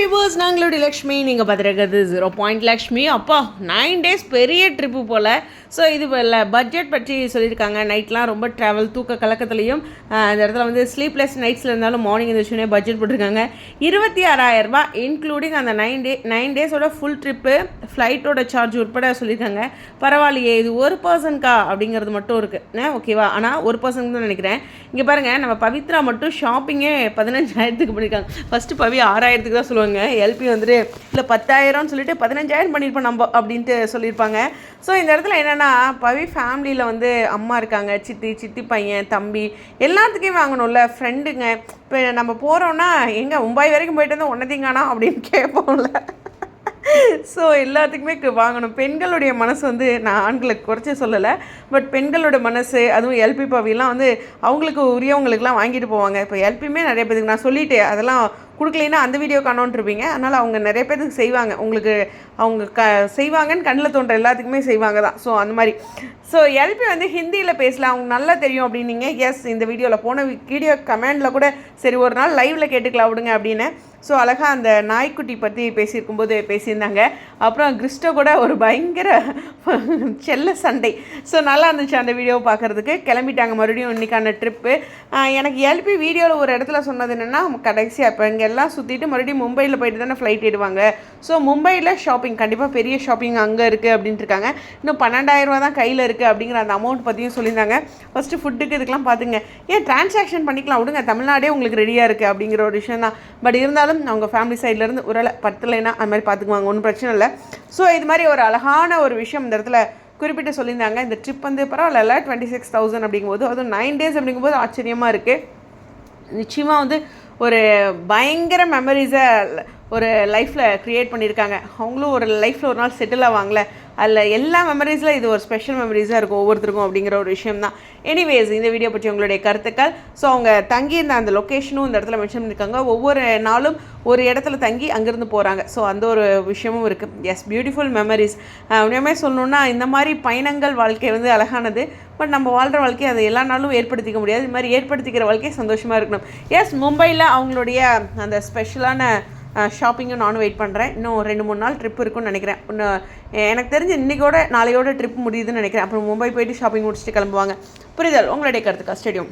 Viewers, நாங்களுடைய Lakshmi, நீங்கள் பார்த்துருக்கிறது 0 லக்ஷ்மி. அப்பா 9 days பெரிய ட்ரிப்பு போல். ஸோ இது பட்ஜெட் பற்றி சொல்லியிருக்காங்க. நைட்லாம் ரொம்ப ட்ராவல் தூக்க கலக்கத்துலேயும் இந்த இடத்துல வந்து ஸ்லீப்லெஸ் நைட்ஸில் இருந்தாலும் மார்னிங் எழுந்திரிச்சோடனே பட்ஜெட் போட்டிருக்காங்க 26,000 இன்க்ளூடிங் அந்த 9 டேஸோட ஃபுல் ட்ரிப்பு ஃப்ளைட்டோட சார்ஜ் உட்பட சொல்லியிருக்காங்க. பரவாயில்லையே, இது ஒரு பர்சன்கா அப்படிங்கிறது மட்டும் இருக்குது ஓகேவா. ஆனால் ஒரு பர்சனுக்கு தான் நினைக்கிறேன். இங்கே பாருங்கள், நம்ம பவித்ரா மட்டும் ஷாப்பிங்கே 15,000 பண்ணியிருக்காங்க. ஃபஸ்ட்டு பவி 6,000 தான் சொல்லுவாங்க. எல்பி வந்துட்டு இல்லை 10,000 சொல்லிட்டு 15,000 பண்ணியிருப்போம் நம்ம அப்படின்ட்டு சொல்லியிருப்பாங்க. ஸோ இந்த இடத்துல என்னென்னா, பவி ஃபேமிலியில் வந்து அம்மா இருக்காங்க, சித்தி பையன், தம்பி எல்லாத்துக்கும் வாங்கணும்ல, ஃப்ரெண்டுங்க. இப்போ நம்ம போகிறோன்னா எங்கே மும்பை வரைக்கும் போயிட்டு வந்து ஒன்றதிங்கானா அப்படின்னு கேட்போம்ல. ஸோ எல்லாத்துக்குமே வாங்கணும். பெண்களுடைய மனசு வந்து நான் ஆண்களுக்கு குறைச்சி சொல்லலை, பட் பெண்களோட மனசு, அதுவும் எல்பி பவிலாம் வந்து அவங்களுக்கு உரியவங்களுக்குலாம் வாங்கிட்டு போவாங்க. இப்போ எல்பியுமே நிறைய பேருக்கு நான் சொல்லிவிட்டு அதெல்லாம் கொடுக்கலைன்னா அந்த வீடியோ காணோன்ட்ருப்பீங்க. அதனால் அவங்க நிறைய பேருக்கு செய்வாங்க, உங்களுக்கு அவங்க செய்வாங்கன்னு கண்ணில் தோன்ற எல்லாத்துக்குமே செய்வாங்க தான். ஸோ அந்த மாதிரி. ஸோ எல்பி வந்து ஹிந்தியில் பேசலாம், அவங்க நல்லா தெரியும் அப்படின்னீங்க. எஸ், இந்த வீடியோவில் போன வீடியோ கமெண்டில் கூட சரி ஒரு நாள் லைவில் கேட்டுக்கலாம் விடுங்க அப்படின்னு. ஸோ அழகாக அந்த நாய்க்குட்டி பற்றி பேசியிருக்கும்போது பேசியிருந்தாங்க. அப்புறம் கிறிஸ்டோ கூட ஒரு பயங்கர செல்ல சண்டை. ஸோ நல்லா இருந்துச்சு அந்த வீடியோவை பார்க்குறதுக்கு. கிளம்பிட்டாங்க மறுபடியும் இன்றைக்கான ட்ரிப்பு. எனக்கு எல்பி வீடியோவில் ஒரு இடத்துல சொன்னது என்னென்னா, கடைசியாக இப்போ இங்கே எல்லாம் சுற்றிட்டு மறுபடியும் மும்பையில் போயிட்டு தானே ஃப்ளைட் ஏடுவாங்க. ஸோ மும்பையில் ஷாப்பிங் கண்டிப்பாக பெரிய ஷாப்பிங் அங்கே இருக்குது அப்படின்ட்டு இருக்காங்க. இன்னும் 12,000 தான் கையில் இருக்குது அப்படிங்கிற அந்த அமௌண்ட் பற்றியும் சொல்லியிருந்தாங்க. ஃபஸ்ட்டு ஃபுட்டுக்கு இதுக்கெலாம் பார்த்துங்க, ஏன் டிரான்சாக்ஷன் பண்ணிக்கலாம் விடுங்க, தமிழ்நாடே உங்களுக்கு ரெடியாக இருக்குது அப்படிங்கிற ஒரு விஷயம் தான். பட் இருந்தாலும் அவங்க ஃபேமிலி சைட்லேருந்து ஒரு 10 அது மாதிரி பார்த்துக்குவாங்க, ஒன்றும் பிரச்சனை இல்லை. ஸோ இது மாதிரி ஒரு அழகான ஒரு விஷயம் இந்த இடத்துல குறிப்பிட்டு சொல்லியிருந்தாங்க. இந்த ட்ரிப் வந்து பரவாயில்ல 26,000 அப்படிங்கும்போது, அதுவும் 9 days அப்படிங்கும்போது ஆச்சரியமாக இருக்குது. நிச்சயமாக வந்து ஒரு பயங்கர மெமரிஸை ஒரு லைஃப்பில் க்ரியேட் பண்ணியிருக்காங்க. அவங்களும் ஒரு லைஃப்பில் ஒரு நாள் செட்டில் ஆவாங்களே, அதில் எல்லா மெமரிஸில் இது ஒரு ஸ்பெஷல் மெமரிஸாக இருக்கும் ஒவ்வொருத்தருக்கும் அப்படிங்கிற ஒரு விஷயம் தான். எனிவேஸ், இந்த வீடியோ பற்றி உங்களுடைய கருத்துக்கள். ஸோ அவங்க தங்கியிருந்த அந்த லொக்கேஷனும் இந்த இடத்துல மென்ஷன் பண்ணியிருக்காங்க. ஒவ்வொரு நாளும் ஒரு இடத்துல தங்கி அங்கேருந்து போகிறாங்க. ஸோ அந்த ஒரு விஷயமும் இருக்குது. Yes, beautiful memories. உண்மையுமே சொல்லணுன்னா இந்த மாதிரி பயணங்கள் வாழ்க்கை வந்து அழகானது. பட் நம்ம வாழ்கிற வாழ்க்கையை அதை எல்லா நாளும் ஏற்படுத்திக்க முடியாது. இது மாதிரி ஏற்படுத்திக்கிற வாழ்க்கையை சந்தோஷமாக இருக்கணும். எஸ், மும்பையில் அவங்களுடைய அந்த ஸ்பெஷலான ஷாப்பிங்கும் நானும் வெயிட் பண்ணுறேன். இன்னும் 2-3 நாள் ட்ரிப் இருக்குன்னு நினைக்கிறேன். இன்னும் எனக்கு தெரிஞ்சு இன்றைக்கோட நாளையோட ட்ரிப் முடியுதுன்னு நினைக்கிறேன். அப்புறம் மும்பை போயிட்டு ஷாப்பிங் முடிச்சுட்டு கிளம்புவாங்க. புரிதல். உங்களுடைய கருத்துக்கா ஸ்டேடியம்.